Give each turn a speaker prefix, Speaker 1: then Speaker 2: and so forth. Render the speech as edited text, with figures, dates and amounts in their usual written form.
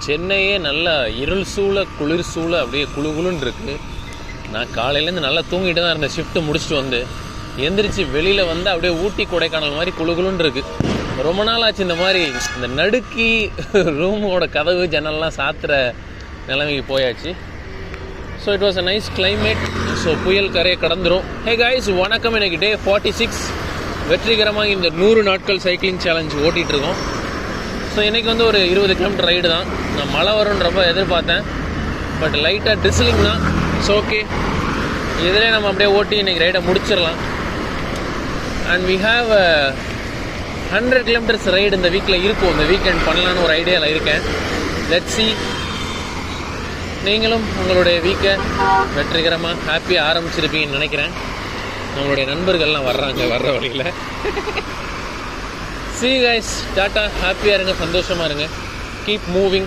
Speaker 1: சென்னையே நல்லா இருள் சூழ குளிர் சூழ அப்படியே குளுன்னு இருக்குது. நான் காலையிலேருந்து நல்லா தூங்கிட்டு தான் இருந்தேன். ஷிஃப்ட்டு முடிச்சுட்டு வந்து எந்திரிச்சு வெளியில் வந்து அப்படியே ஊட்டி கொடைக்கானல் மாதிரி குளுன்னு இருக்குது. ரொம்ப நாள் ஆச்சு இந்த மாதிரி இந்த நடுக்கி ரூமோட கதவு ஜன்னல்லாம் சாத்துற நிலைமைக்கு போயாச்சு. So it was a nice climate. So புயல் கரையை கடந்துரும். ஹே காய்ஸ், வணக்கம். எனக்கு டே 46 வெற்றிகரமாக இந்த 100 நாட்கள் சைக்கிளிங் சேலஞ்ச் ஓட்டிகிட்ருக்கோம். ஸோ இன்றைக்கி வந்து ஒரு 20 கிலோமீட்டர் ரைடு தான். நான் மழை வரும்னு ரொம்ப எதிர்பார்த்தேன், பட் லைட்டாக ட்ரிஸ்லிங் தான். ஸோ ஓகே, இதிலே நம்ம அப்படியே ஓட்டி இன்றைக்கி ரைடை முடிச்சிடலாம். And we have 100 kilometres ride இந்த வீக்கில் இருக்கும். இந்த வீக்கெண்ட் பண்ணலான்னு ஒரு ஐடியாவில் இருக்கேன். Let's see. நீங்களும் உங்களுடைய வீக்கை வெற்றிகரமாக ஹாப்பியாக ஆரம்பிச்சிருப்பீங்கன்னு நினைக்கிறேன். நம்மளுடைய நண்பர்கள்லாம் வர்ற வழியில். See you guys, tata. ஹாப்பியாக இருங்க, சந்தோஷமாக இருங்க. Keep moving.